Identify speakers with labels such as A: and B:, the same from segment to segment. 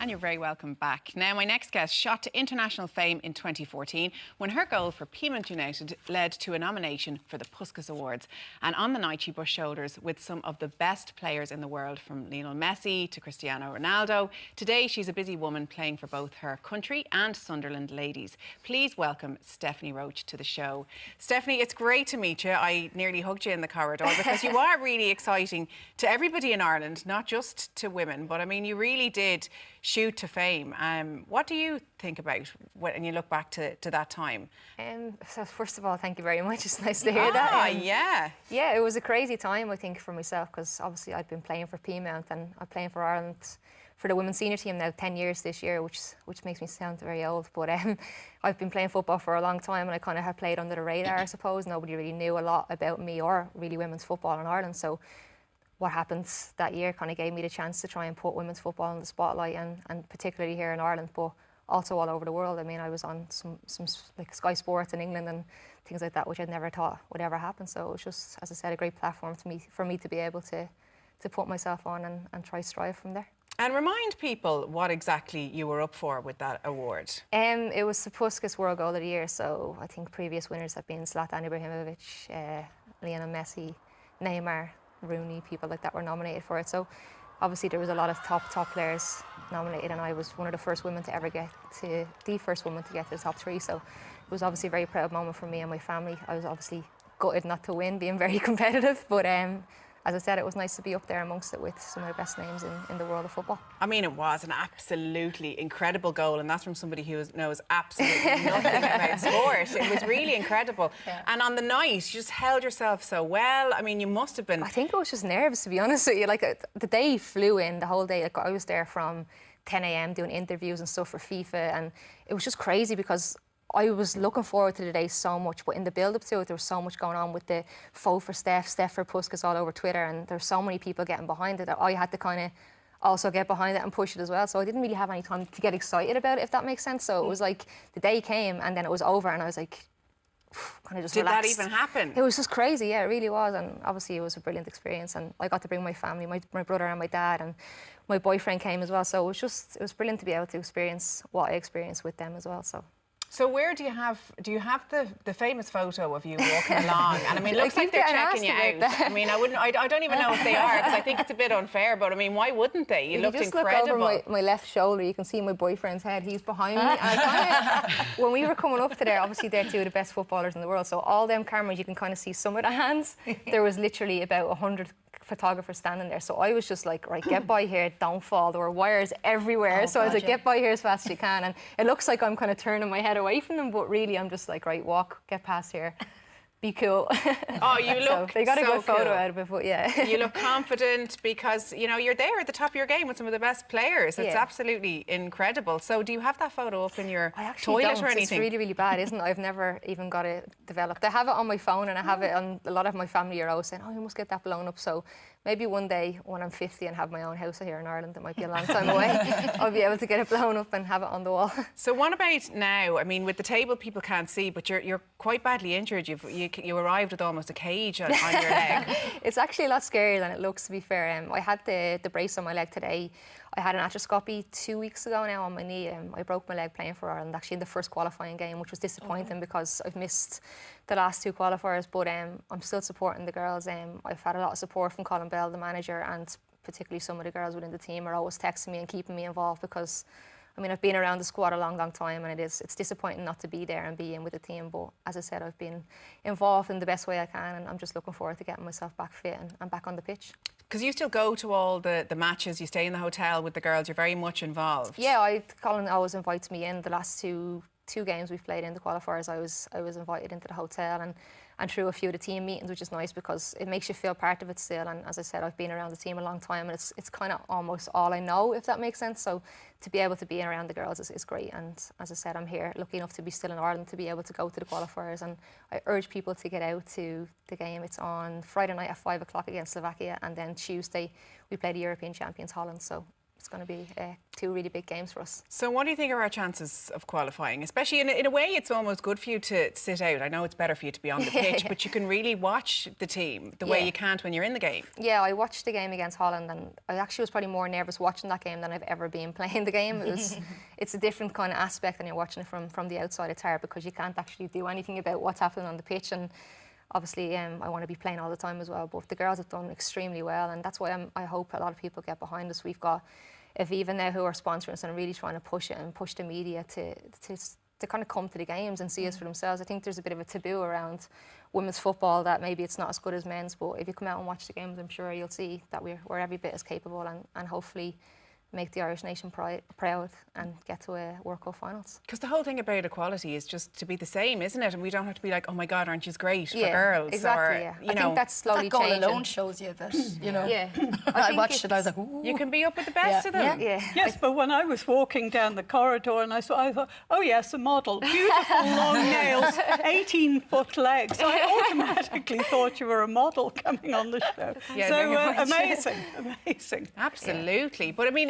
A: And you're very welcome back. Now, my next guest shot to international fame in 2014 when her goal for Peamount United led to a nomination for the Puskas Awards. And on the night, she brushed shoulders with some of the best players in the world, from Lionel Messi to Cristiano Ronaldo. Today, she's a busy woman playing for both her country and Sunderland ladies. Please welcome Stephanie Roche to the show. Stephanie, it's great to meet you. I nearly hugged you in the corridor because you are really exciting to everybody in Ireland, not just to women, but I mean, you really did shoot to fame. What do you think about when you look back to that time?
B: So first of all, thank you very much. It's nice to hear that.
A: Yeah.
B: Yeah, it was a crazy time, I think, for myself, because obviously I'd been playing for Peamount and I'm playing for Ireland for the women's senior team now 10 years this year, which makes me sound very old. But I've been playing football for a long time and I kind of have played under the radar, I suppose. Nobody really knew a lot about me or really women's football in Ireland. So what happened that year kind of gave me the chance to try and put women's football in the spotlight, and particularly here in Ireland, but also all over the world. I mean, I was on some like Sky Sports in England and things like that, which I'd never thought would ever happen. So it was just, as I said, a great platform for me to be able to put myself on and try strive from there.
A: And remind people what exactly you were up for with that award.
B: It was the Puskas World Goal of the Year, so I think previous winners have been Zlatan Ibrahimovic, Lionel Messi, Neymar, Rooney, people like that were nominated for it. So obviously there was a lot of top players nominated, and I was one of the first women to ever get to the top three. So it was obviously a very proud moment for me and my family. I was obviously gutted not to win, being very competitive, but as I said, it was nice to be up there amongst it with some of the best names in the world of football. I
A: mean, it was an absolutely incredible goal, and that's from somebody who knows absolutely nothing about sport. It was really incredible. Yeah. And on the night, you just held yourself so well. I mean, you must have been...
B: I think I was just nervous, to be honest with you. Like, the day flew in, the whole day. Like, I was there from 10 a.m. doing interviews and stuff for FIFA, and it was just crazy because I was looking forward to the day so much, but in the build-up to it, there was so much going on with the vote for Steph for Puskas all over Twitter, and there's so many people getting behind it that I had to kind of also get behind it and push it as well. So I didn't really have any time to get excited about it, if that makes sense. So it was like the day came and then it was over, and I was like, kind of just relaxed.
A: Did that even happen?
B: It was just crazy, yeah, it really was. And obviously it was a brilliant experience, and I got to bring my family, my brother and my dad, and my boyfriend came as well. So it was brilliant to be able to experience what I experienced with them as well.
A: So where do you have the famous photo of you walking along? And I mean, it looks like they're checking you out. I mean, I don't even know if they are, because I think it's a bit unfair, but I mean, why wouldn't they? You looked incredible.
B: Just look over my left shoulder, you can see my boyfriend's head. He's behind me. And when we were coming up to there, obviously they're two of the best footballers in the world, so all them cameras, you can kind of see some of the hands. There was literally about 100 photographers standing there, so I was just like, right, get by here, don't fall. There were wires everywhere, so I was like, get by here as fast as you can. And it looks like I'm kind of turning my head away from them, but really I'm just like, right, walk, get past here, be cool.
A: Oh, you look
B: they got a good photo
A: cool
B: out of it, but yeah.
A: You look confident because, you know, you're there at the top of your game with some of the best players. It's absolutely incredible. So do you have that photo up in your toilet or anything?
B: It's really, really bad, isn't it? I've never even got it developed. I have it on my phone and I have it on a lot of my family are always saying, oh, you must get that blown up. So maybe one day when I'm 50 and have my own house here in Ireland, it might be a long time away, I'll be able to get it blown up and have it on the wall.
A: So what about now? I mean, with the table, people can't see, but you're quite badly injured. You arrived with almost a cage on your leg.
B: It's actually a lot scarier than it looks, to be fair. I had the brace on my leg today. I had an arthroscopy 2 weeks ago now on my knee. I broke my leg playing for Ireland, actually in the first qualifying game, which was disappointing because I've missed the last two qualifiers, but I'm still supporting the girls. I've had a lot of support from Colin Bell, the manager, and particularly some of the girls within the team are always texting me and keeping me involved because, I mean, I've been around the squad a long time, and it's disappointing not to be there and be in with the team. But as I said, I've been involved in the best way I can, and I'm just looking forward to getting myself back fit and back on the pitch.
A: Because you still go to all the matches, you stay in the hotel with the girls, you're very much involved.
B: Yeah, Colin always invites me in. The last two games we've played in the qualifiers, I was invited into the hotel and through a few of the team meetings, which is nice because it makes you feel part of it still. And as I said, I've been around the team a long time, and it's kind of almost all I know, if that makes sense. So to be able to be around the girls is great. And as I said, I'm here lucky enough to be still in Ireland to be able to go to the qualifiers, and I urge people to get out to the game. It's on Friday night at 5 o'clock against Slovakia, and then Tuesday we play the European champions Holland. So it's going to be 2 really big games for us.
A: So what do you think are our chances of qualifying? Especially in a way, it's almost good for you to sit out. I know it's better for you to be on the pitch, but you can really watch the team the way you can't when you're in the game.
B: Yeah, I watched the game against Holland, and I actually was probably more nervous watching that game than I've ever been playing the game. It's a different kind of aspect, and you're watching it from the outside. It's hard because you can't actually do anything about what's happening on the pitch, and obviously, I want to be playing all the time as well, but the girls have done extremely well, and that's why I hope a lot of people get behind us. We've got Aviva now who are sponsoring us and really trying to push it and push the media to kind of come to the games and see us for themselves. I think there's a bit of a taboo around women's football that maybe it's not as good as men's, but if you come out and watch the games, I'm sure you'll see that we're every bit as capable, and hopefully make the Irish nation proud and get to a World Cup finals.
A: Because the whole thing about equality is just to be the same, isn't it? And we don't have to be like, oh my God, aren't you great for girls?
B: Exactly,
A: or,
B: I think that's slowly
C: that
B: changing.
C: goal alone shows you that, you know.
B: Yeah.
C: I watched it, I was like, ooh.
A: You can be up with the best of them.
B: Yeah.
D: Yes, but when I was walking down the corridor and I thought, oh yes, a model, beautiful long nails, 18-foot legs. I automatically thought you were a model coming on the show.
A: Yeah,
D: so
A: very much.
D: amazing.
A: Absolutely. But I mean,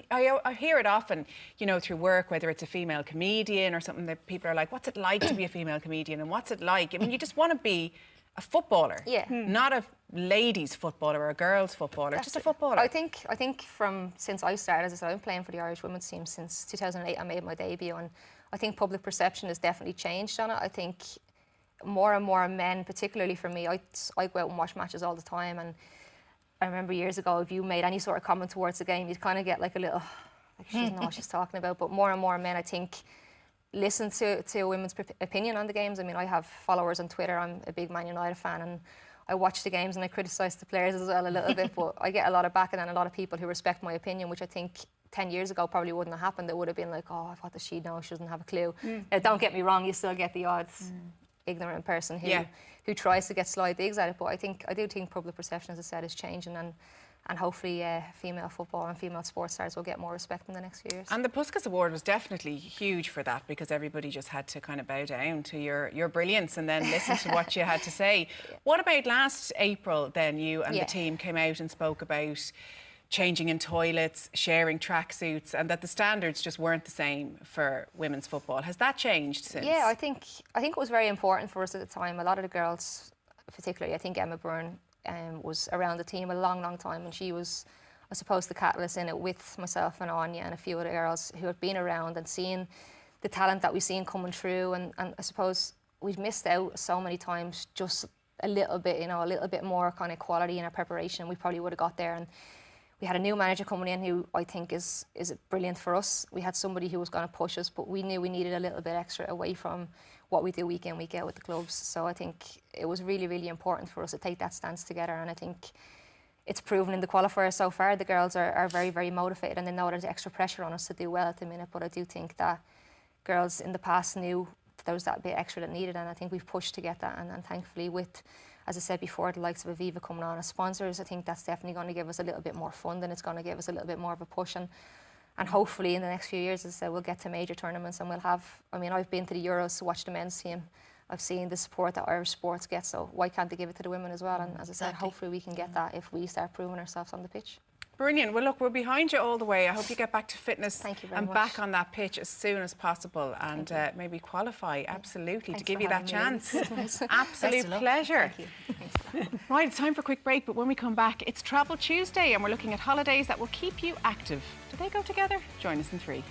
A: I hear it often, you know, through work, whether it's a female comedian or something, that people are like, what's it like to be a female comedian, and what's it like? I mean, you just want to be a footballer, not a ladies footballer or a girls footballer, just a footballer.
B: I think since I started, as I said, I've been playing for the Irish women's team since 2008. I made my debut, and I think public perception has definitely changed on it. I think more and more men, particularly for me, I go out and watch matches all the time, and I remember years ago, if you made any sort of comment towards the game, you'd kind of get like a little, like, she doesn't know what she's talking about. But more and more men, I think, listen to women's opinion on the games. I mean, I have followers on Twitter. I'm a big Man United fan, and I watch the games and I criticise the players as well a little bit. But I get a lot of backing and a lot of people who respect my opinion, which I think 10 years ago probably wouldn't have happened. It would have been like, oh, what does she know? She doesn't have a clue. Now, don't get me wrong, you still get the odds ignorant person who tries to get sly digs at it. But I do think public perception, as I said, is changing, and hopefully female football and female sports stars will get more respect in the next few years.
A: And the Puskas Award was definitely huge for that, because everybody just had to kind of bow down to your brilliance and then listen to what you had to say. What about last April then? You and the team came out and spoke about changing in toilets, sharing tracksuits, and that the standards just weren't the same for women's football. Has that changed since?
B: Yeah, I think it was very important for us at the time. A lot of the girls, particularly, I think Emma Byrne, was around the team a long, long time, and she was, I suppose, the catalyst in it with myself and Anya and a few other girls who had been around and seen the talent that we've seen coming through, and I suppose we've missed out so many times just a little bit, you know, a little bit more kind of quality in our preparation. We probably would have got there, and we had a new manager coming in who I think is brilliant for us. We had somebody who was going to push us, but we knew we needed a little bit extra away from what we do week in, week out with the clubs. So I think it was really, really important for us to take that stance together, and I think it's proven in the qualifiers so far. The girls are very, very motivated, and they know there's extra pressure on us to do well at the minute, but I do think that girls in the past knew there was that bit extra that needed, and I think we've pushed to get that, and thankfully with, as I said before, the likes of Aviva coming on as sponsors, I think that's definitely going to give us a little bit more funding. It's going to give us a little bit more of a push, and hopefully in the next few years, as I said, we'll get to major tournaments, and we'll have, I mean, I've been to the Euros to watch the men's team. I've seen the support that Irish sports get, so why can't they give it to the women as well? And as I said, hopefully we can get that if we start proving ourselves on the pitch.
A: Brilliant. Well, look, we're behind you all the way. I hope you get back to fitness and
B: much.
A: back on that pitch as soon as possible, and maybe qualify, absolutely, to give you that chance. Absolute pleasure.
B: Thank you.
A: Right, it's time for a quick break, but when we come back, it's Travel Tuesday, and we're looking at holidays that will keep you active. Do they go together? Join us in 3.